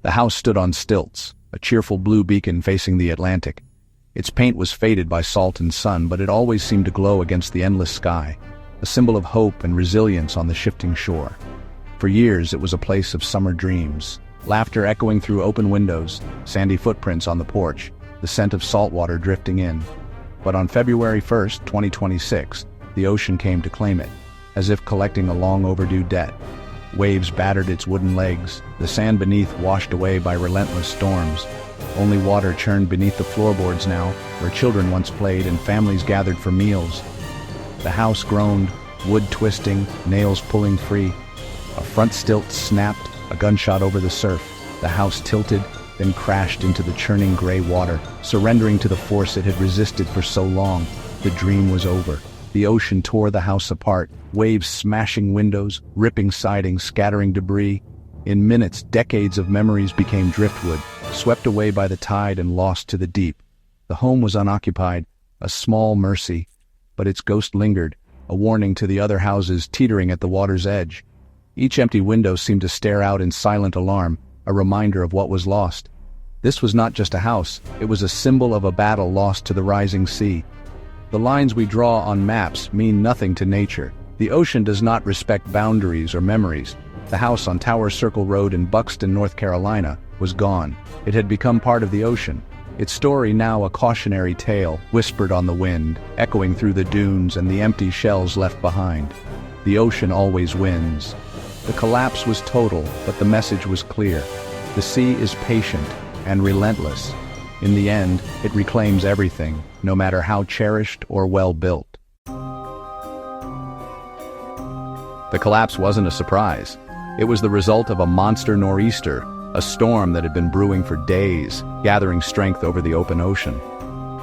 The house stood on stilts, a cheerful blue beacon facing the Atlantic. Its paint was faded by salt and sun, but it always seemed to glow against the endless sky, a symbol of hope and resilience on the shifting shore. For years, it was a place of summer dreams, laughter echoing through open windows, sandy footprints on the porch, the scent of salt water drifting in. But on February 1st, 2026, the ocean came to claim it, as if collecting a long overdue debt. Waves battered its wooden legs, the sand beneath washed away by relentless storms. Only water churned beneath the floorboards now, where children once played and families gathered for meals. The house groaned, wood twisting, nails pulling free. A front stilt snapped, a gunshot over the surf. The house tilted, then crashed into the churning gray water, surrendering to the force it had resisted for so long. The dream was over. The ocean tore the house apart, waves smashing windows, ripping siding, scattering debris. In minutes, decades of memories became driftwood, swept away by the tide and lost to the deep. The home was unoccupied, a small mercy, but its ghost lingered, a warning to the other houses teetering at the water's edge. Each empty window seemed to stare out in silent alarm, a reminder of what was lost. This was not just a house, it was a symbol of a battle lost to the rising sea. The lines we draw on maps mean nothing to nature. The ocean does not respect boundaries or memories. The house on Tower Circle Road in Buxton, North Carolina, was gone. It had become part of the ocean. Its story now a cautionary tale, whispered on the wind, echoing through the dunes and the empty shells left behind. The ocean always wins. The collapse was total, but the message was clear. The sea is patient and relentless. In the end, it reclaims everything, no matter how cherished or well-built. The collapse wasn't a surprise. It was the result of a monster nor'easter, a storm that had been brewing for days, gathering strength over the open ocean.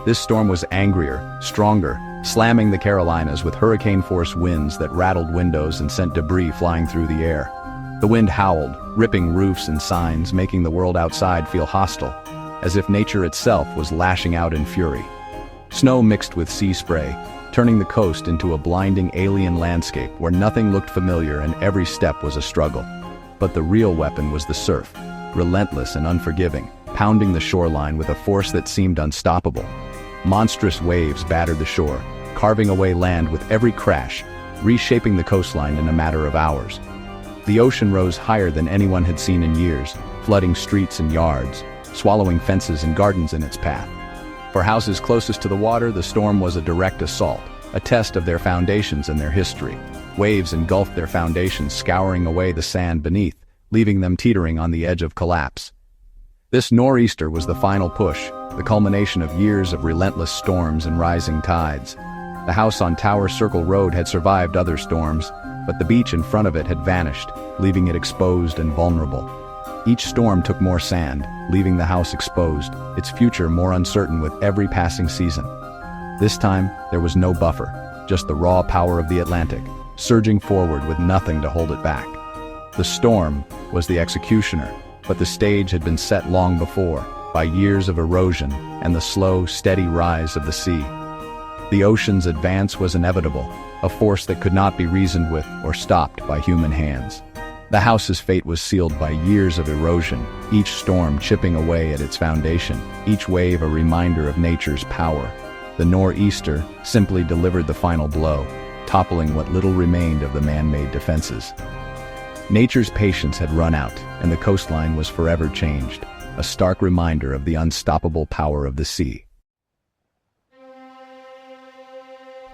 This storm was angrier, stronger, slamming the Carolinas with hurricane-force winds that rattled windows and sent debris flying through the air. The wind howled, ripping roofs and signs, making the world outside feel hostile, as if nature itself was lashing out in fury. Snow mixed with sea spray, turning the coast into a blinding alien landscape where nothing looked familiar and every step was a struggle. But the real weapon was the surf, relentless and unforgiving, pounding the shoreline with a force that seemed unstoppable. Monstrous waves battered the shore, carving away land with every crash, reshaping the coastline in a matter of hours. The ocean rose higher than anyone had seen in years, flooding streets and yards, swallowing fences and gardens in its path. For houses closest to the water, the storm was a direct assault, a test of their foundations and their history. Waves engulfed their foundations, scouring away the sand beneath, leaving them teetering on the edge of collapse. This nor'easter was the final push, the culmination of years of relentless storms and rising tides. The house on Tower Circle Road had survived other storms, but the beach in front of it had vanished, leaving it exposed and vulnerable. Each storm took more sand, leaving the house exposed, its future more uncertain with every passing season. This time, there was no buffer, just the raw power of the Atlantic, surging forward with nothing to hold it back. The storm was the executioner, but the stage had been set long before, by years of erosion and the slow, steady rise of the sea. The ocean's advance was inevitable, a force that could not be reasoned with or stopped by human hands. The house's fate was sealed by years of erosion, each storm chipping away at its foundation, each wave a reminder of nature's power. The nor'easter simply delivered the final blow, toppling what little remained of the man-made defenses. Nature's patience had run out, and the coastline was forever changed, a stark reminder of the unstoppable power of the sea.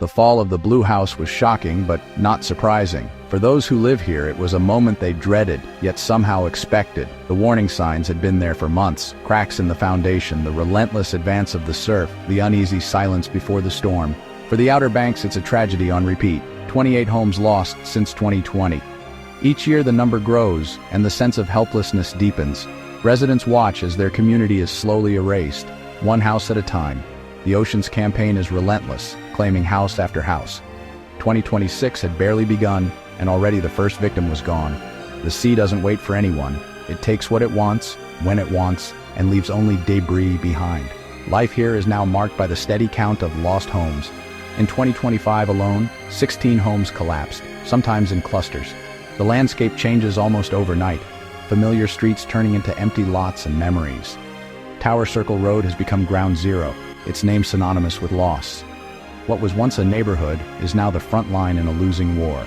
The fall of the Blue House was shocking, but not surprising. For those who live here, it was a moment they dreaded, yet somehow expected. The warning signs had been there for months: cracks in the foundation, the relentless advance of the surf, the uneasy silence before the storm. For the Outer Banks, it's a tragedy on repeat. 28 homes lost since 2020. Each year the number grows, and the sense of helplessness deepens. Residents watch as their community is slowly erased, one house at a time. The ocean's campaign is relentless, claiming house after house. 2026 had barely begun, and already the first victim was gone. The sea doesn't wait for anyone. It takes what it wants, when it wants, and leaves only debris behind. Life here is now marked by the steady count of lost homes. In 2025 alone, 16 homes collapsed, sometimes in clusters. The landscape changes almost overnight. familiar streets turning into empty lots and memories. Tower Circle Road has become ground zero, its name synonymous with loss. What was once a neighborhood is now the front line in a losing war.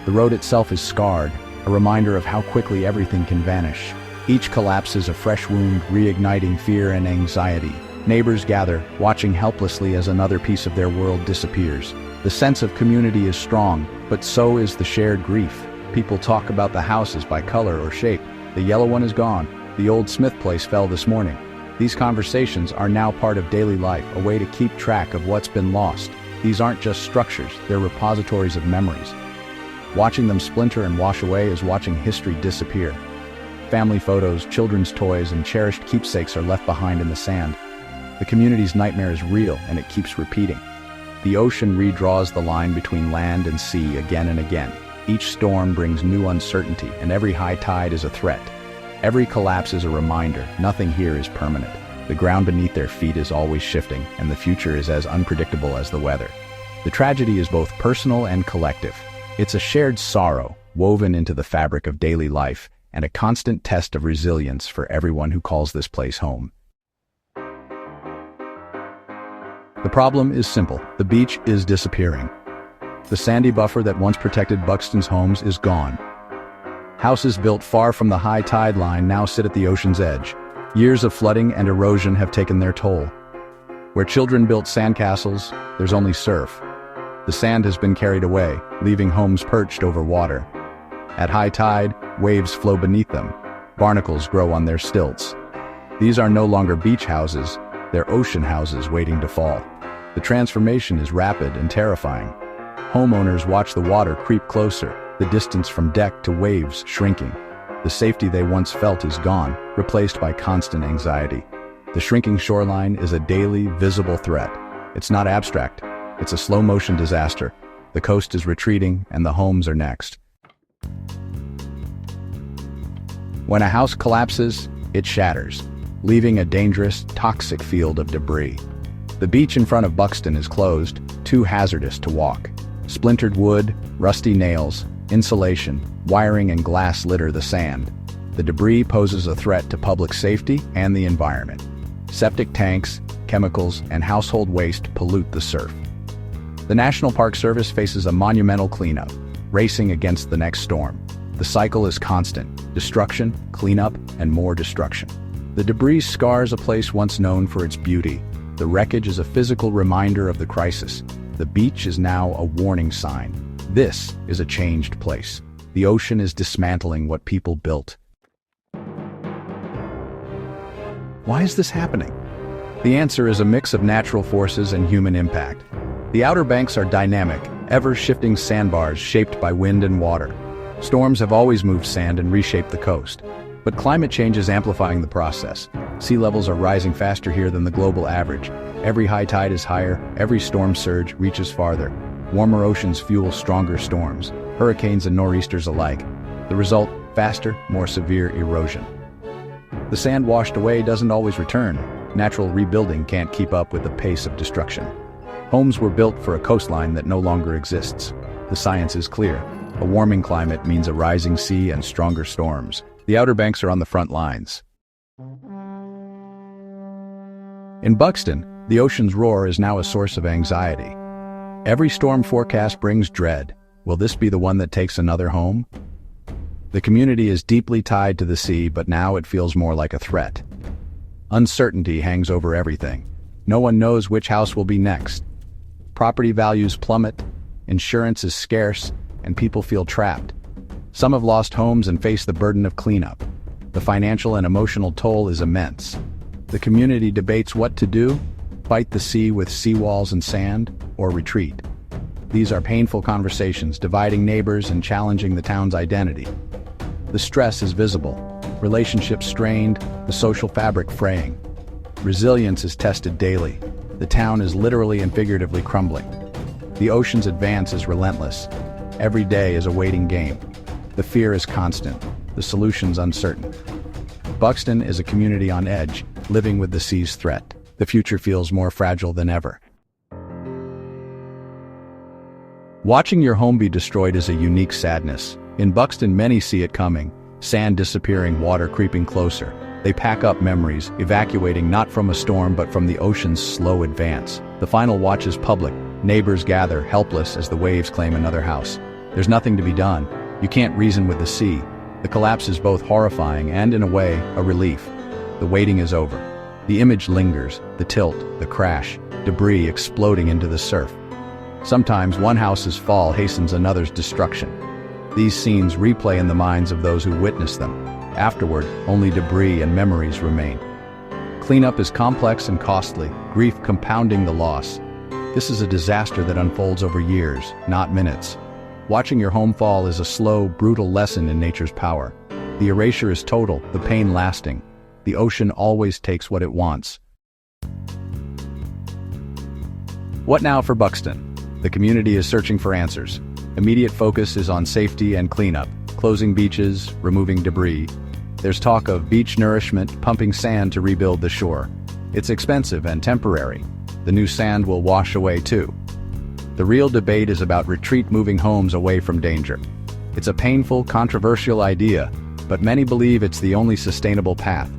The road itself is scarred, a reminder of how quickly everything can vanish. Each collapse is a fresh wound, reigniting fear and anxiety. Neighbors gather, watching helplessly as another piece of their world disappears. The sense of community is strong, but so is the shared grief. People talk about the houses by color or shape. The yellow one is gone. The old Smith place fell this morning. These conversations are now part of daily life, a way to keep track of what's been lost. These aren't just structures, they're repositories of memories. Watching them splinter and wash away is watching history disappear. Family photos, children's toys, and cherished keepsakes are left behind in the sand. The community's nightmare is real, and it keeps repeating. The ocean redraws the line between land and sea again and again. Each storm brings new uncertainty, and every high tide is a threat. Every collapse is a reminder, nothing here is permanent. The ground beneath their feet is always shifting, and the future is as unpredictable as the weather. The tragedy is both personal and collective. It's a shared sorrow, woven into the fabric of daily life, and a constant test of resilience for everyone who calls this place home. The problem is simple. The beach is disappearing. The sandy buffer that once protected Buxton's homes is gone. Houses built far from the high tide line now sit at the ocean's edge. Years of flooding and erosion have taken their toll. Where children built sandcastles, there's only surf. The sand has been carried away, leaving homes perched over water. At high tide, waves flow beneath them. Barnacles grow on their stilts. These are no longer beach houses, they're ocean houses waiting to fall. The transformation is rapid and terrifying. Homeowners watch the water creep closer, the distance from deck to waves shrinking. The safety they once felt is gone, replaced by constant anxiety. The shrinking shoreline is a daily, visible threat. It's not abstract, it's a slow-motion disaster. The coast is retreating, and the homes are next. When a house collapses, it shatters, leaving a dangerous, toxic field of debris. The beach in front of Buxton is closed, too hazardous to walk. Splintered wood, rusty nails, insulation, wiring, and glass litter the sand. The debris poses a threat to public safety and the environment. Septic tanks, chemicals, and household waste pollute the surf. The National Park Service faces a monumental cleanup, racing against the next storm. The cycle is constant: destruction, cleanup, and more destruction. The debris scars a place once known for its beauty. The wreckage is a physical reminder of the crisis. The beach is now a warning sign. This is a changed place. The ocean is dismantling what people built. Why is this happening? The answer is a mix of natural forces and human impact. The Outer Banks are dynamic, ever-shifting sandbars shaped by wind and water. Storms have always moved sand and reshaped the coast. But climate change is amplifying the process. Sea levels are rising faster here than the global average. Every high tide is higher, every storm surge reaches farther. Warmer oceans fuel stronger storms, hurricanes and nor'easters alike. The result: faster, more severe erosion. The sand washed away doesn't always return. Natural rebuilding can't keep up with the pace of destruction. Homes were built for a coastline that no longer exists. The science is clear. A warming climate means a rising sea and stronger storms. The Outer Banks are on the front lines. In Buxton, the ocean's roar is now a source of anxiety. Every storm forecast brings dread. Will this be the one that takes another home? The community is deeply tied to the sea, but now it feels more like a threat. Uncertainty hangs over everything. No one knows which house will be next. Property values plummet, insurance is scarce, and people feel trapped. Some have lost homes and face the burden of cleanup. The financial and emotional toll is immense. The community debates what to do: fight the sea with seawalls and sand, or retreat. These are painful conversations, dividing neighbors and challenging the town's identity. The stress is visible. Relationships strained, the social fabric fraying. Resilience is tested daily. The town is literally and figuratively crumbling. The ocean's advance is relentless. Every day is a waiting game. The fear is constant. The solution's uncertain. Buxton is a community on edge, living with the sea's threat. The future feels more fragile than ever. Watching your home be destroyed is a unique sadness. In Buxton, many see it coming. Sand disappearing, water creeping closer. They pack up memories, evacuating not from a storm but from the ocean's slow advance. The final watch is public. Neighbors gather, helpless as the waves claim another house. There's nothing to be done. You can't reason with the sea. The collapse is both horrifying and, in a way, a relief. The waiting is over. The image lingers, the tilt, the crash, debris exploding into the surf. Sometimes one house's fall hastens another's destruction. These scenes replay in the minds of those who witness them. Afterward, only debris and memories remain. Cleanup is complex and costly, grief compounding the loss. This is a disaster that unfolds over years, not minutes. Watching your home fall is a slow, brutal lesson in nature's power. The erasure is total, the pain lasting. The ocean always takes what it wants. What now for Buxton? The community is searching for answers. Immediate focus is on safety and cleanup, closing beaches, removing debris. There's talk of beach nourishment, pumping sand to rebuild the shore. It's expensive and temporary. The new sand will wash away too. The real debate is about retreat, moving homes away from danger. It's a painful, controversial idea, but many believe it's the only sustainable path.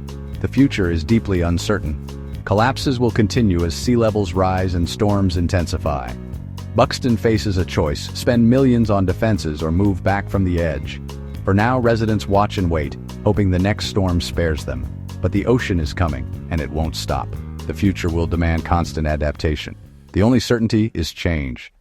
The future is deeply uncertain. Collapses will continue as sea levels rise and storms intensify. Buxton faces a choice: spend millions on defenses or move back from the edge. For now, residents watch and wait, hoping the next storm spares them. But the ocean is coming, and it won't stop. The future will demand constant adaptation. The only certainty is change.